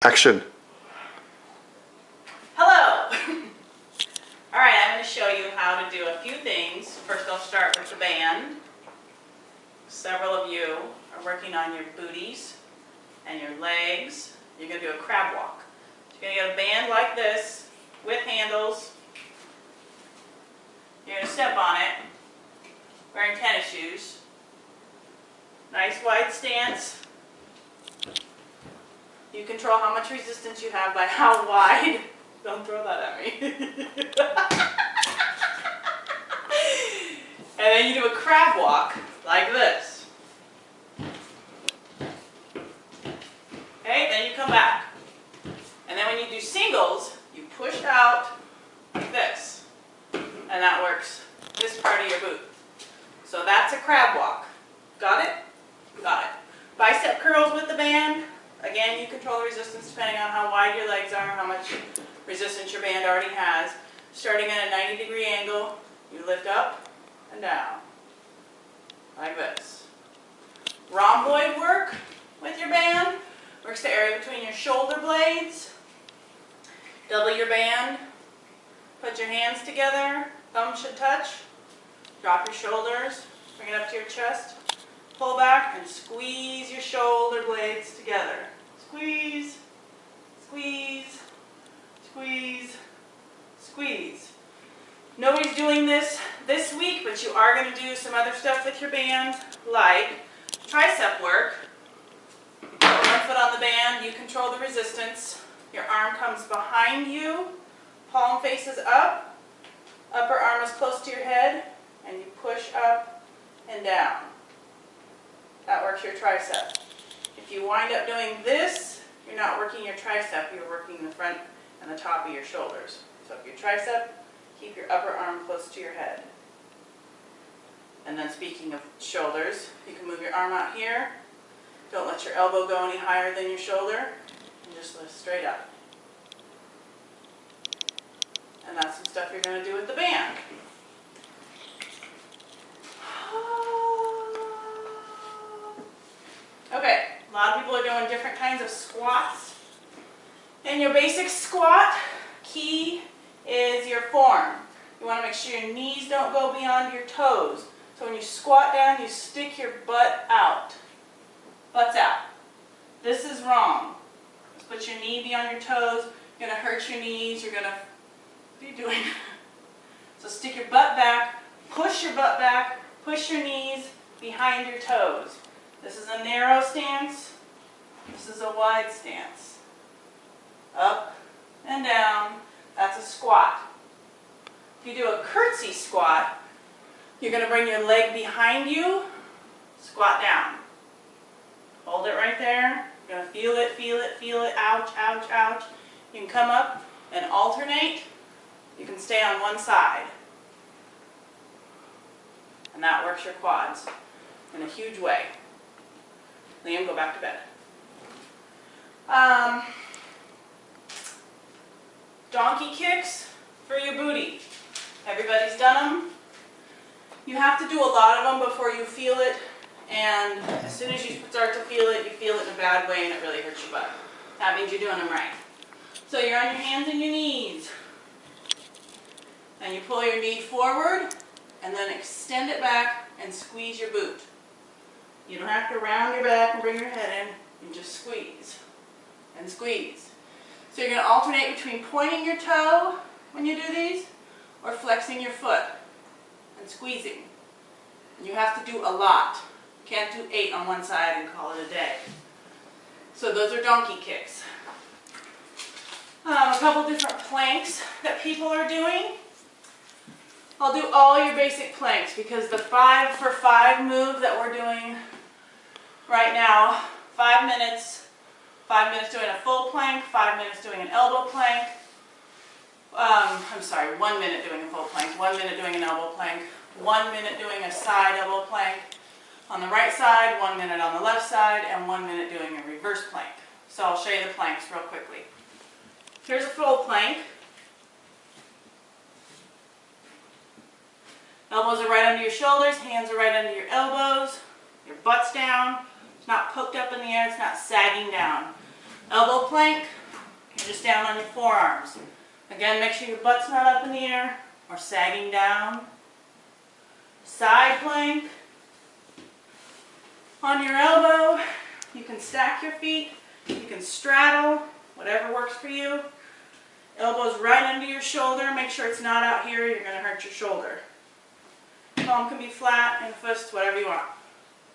Action. Hello! Alright, I'm going to show you how to do a few things. First I'll start with the band. Several of you are working on your booties and your legs. You're going to do a crab walk. You're going to get a band like this with handles. You're going to step on it wearing tennis shoes. Nice wide stance. You control how much resistance you have by how wide. Don't throw that at me. And then you do a crab walk like this. Okay, then you come back. And then when you do singles, you push out like this. And that works this part of your boot. So that's a crab walk. Got it? Got it. Bicep curls with the band. Again, you control the resistance depending on how wide your legs are, how much resistance your band already has. Starting at a 90-degree angle, you lift up and down, like this. Rhomboid work with your band works the area between your shoulder blades. Double your band, put your hands together, thumbs should touch, drop your shoulders, bring it up to your chest, pull back and squeeze your shoulder blades together. Squeeze, squeeze, squeeze, squeeze. Nobody's doing this week, but you are going to do some other stuff with your band, like tricep work. One foot on the band, you control the resistance. Your arm comes behind you, palm faces up, upper arm is close to your head, and you push up and down. That works your tricep. If you wind up doing this, you're not working your tricep, you're working the front and the top of your shoulders. So if your tricep, keep your upper arm close to your head. And then speaking of shoulders, you can move your arm out here. Don't let your elbow go any higher than your shoulder. And just lift straight up. And that's some stuff you're going to do with the band. Okay, a lot of people are doing different kinds of squats. In your basic squat, key is your form. You want to make sure your knees don't go beyond your toes. So when you squat down, you stick your butt out. Butt's out. This is wrong. Just put your knee beyond your toes. You're going to hurt your knees. You're going to... What are you doing? So stick your butt back, push your butt back, push your knees behind your toes. This is a narrow stance. This is a wide stance. Up and down. That's a squat. If you do a curtsy squat, you're going to bring your leg behind you, squat down. Hold it right there. You're going to feel it, feel it, feel it. Ouch, ouch, ouch. You can come up and alternate. You can stay on one side. And that works your quads in a huge way. Liam, go back to bed. Donkey kicks for your booty. Everybody's done them. You have to do a lot of them before you feel it, and as soon as you start to feel it, you feel it in a bad way and it really hurts your butt. That means you're doing them right. So you're on your hands and your knees. And you pull your knee forward and then extend it back and squeeze your boot. You don't have to round your back and bring your head in. You just squeeze and squeeze. So you're going to alternate between pointing your toe when you do these or flexing your foot and squeezing. And you have to do a lot. You can't do 8 on one side and call it a day. So those are donkey kicks. A couple different planks that people are doing. I'll do all your basic planks because the 5 for 5 move that we're doing right now, 5 minutes, 5 minutes doing a full plank, 5 minutes doing an elbow plank. I'm sorry, 1 minute doing a full plank, 1 minute doing an elbow plank, 1 minute doing a side elbow plank on the right side, 1 minute on the left side, and 1 minute doing a reverse plank. So I'll show you the planks real quickly. Here's a full plank. Elbows are right under your shoulders, hands are right under your elbows, your butt's down. It's not poked up in the air, it's not sagging down. Elbow plank, you're just down on your forearms. Again, make sure your butt's not up in the air or sagging down. Side plank, on your elbow, you can stack your feet, you can straddle, whatever works for you. Elbows right under your shoulder, make sure it's not out here, you're going to hurt your shoulder. Palm can be flat and fist, whatever you want.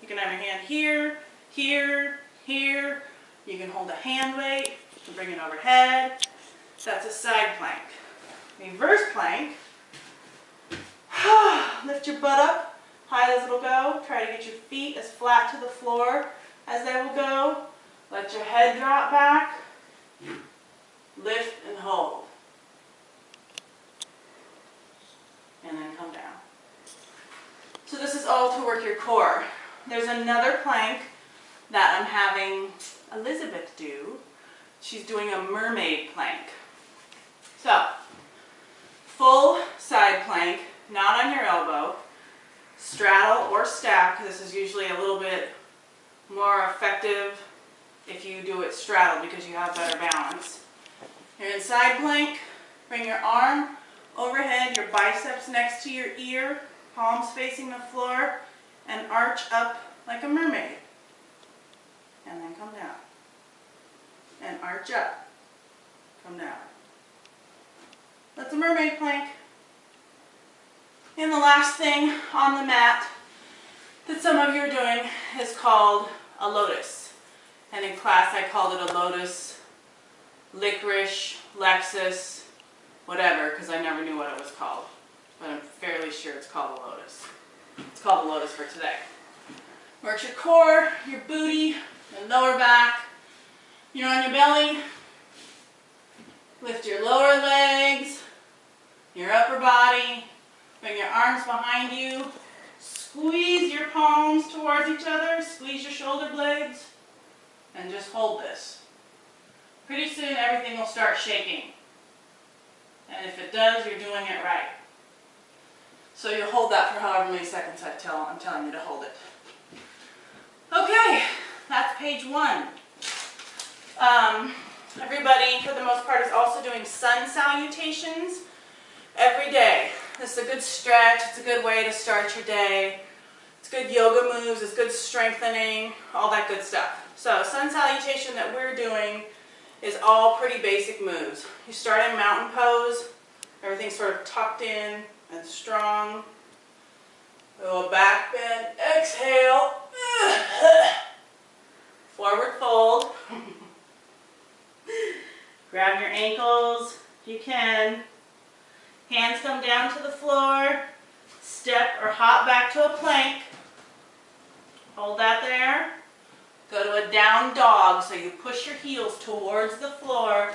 You can have your hand here, here, here. You can hold a hand weight, you can bring it overhead. That's a side plank. Reverse plank. Lift your butt up, high as it'll go. Try to get your feet as flat to the floor as they will go. Let your head drop back. Lift and hold. And then come down. So this is all to work your core. There's another plank that I'm having Elizabeth do. She's doing a mermaid plank. So, full side plank, not on your elbow. Straddle or stack. This is usually a little bit more effective if you do it straddle because you have better balance. You're in side plank. Bring your arm overhead, your biceps next to your ear, palms facing the floor, and arch up like a mermaid. And then come down. And arch up. Come down. That's a mermaid plank. And the last thing on the mat that some of you are doing is called a lotus. And in class I called it a lotus, licorice, Lexus, whatever, because I never knew what it was called. But I'm fairly sure it's called a lotus. It's called a lotus for today. Work your core, your booty, your lower back. You're on your belly. Lift your lower legs, your upper body. Bring your arms behind you. Squeeze your palms towards each other. Squeeze your shoulder blades. And just hold this. Pretty soon everything will start shaking. And if it does, you're doing it right. So you'll hold that for however many seconds I'm telling you to hold it. Okay, that's page 1. Everybody, for the most part, is also doing sun salutations every day. This is a good stretch. It's a good way to start your day. It's good yoga moves. It's good strengthening, all that good stuff. So sun salutation that we're doing is all pretty basic moves. You start in mountain pose. Everything's sort of tucked in and strong. Go back bend. Exhale. Forward fold. Grab your ankles if you can. Hands come down to the floor. Step or hop back to a plank. Hold that there. Go to a down dog. So you push your heels towards the floor.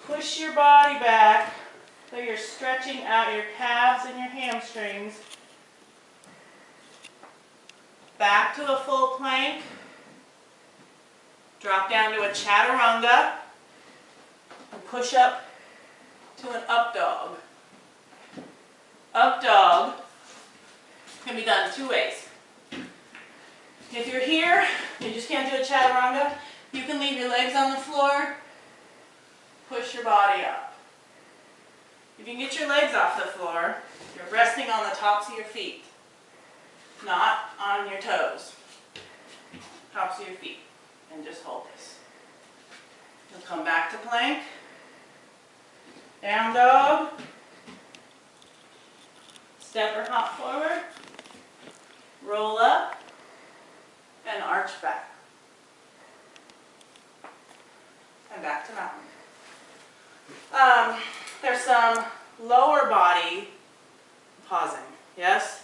Push your body back so you're stretching out your calves and your hamstrings. Back to a full plank. Drop down to a chaturanga. And push up to an up dog. Up dog can be done 2 ways. If you're here, you just can't do a chaturanga, you can leave your legs on the floor, push your body up. If you can get your legs off the floor, you're resting on the tops of your feet, not on your toes. Tops of your feet, and just hold this. You'll come back to plank, down dog, step or hop forward, roll up, and arch back. And back to mountain. There's some lower body pausing, yes?